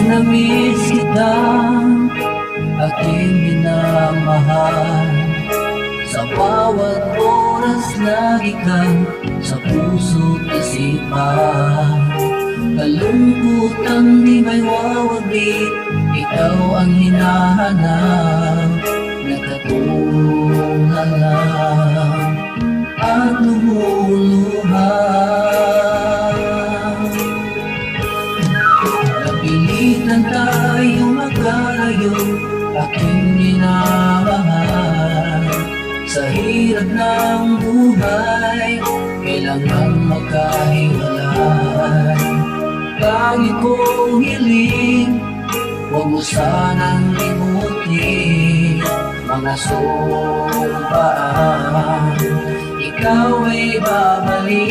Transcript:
na-miss kita, aking minamahal. Sa bawat oras lagi kang sa puso't isipan. Kalungkutan di may wawaglit, ikaw ang hinahanap. Nagkatulong na lang at lumuluhan. Napilitan tayong magkalayo, aking minamahal. Sa hirap ng buhay, kailangan magkahiwalay. Lagi kong hiling, huwag mo sanang limutin mga sumpaan, ikaw ay babalik.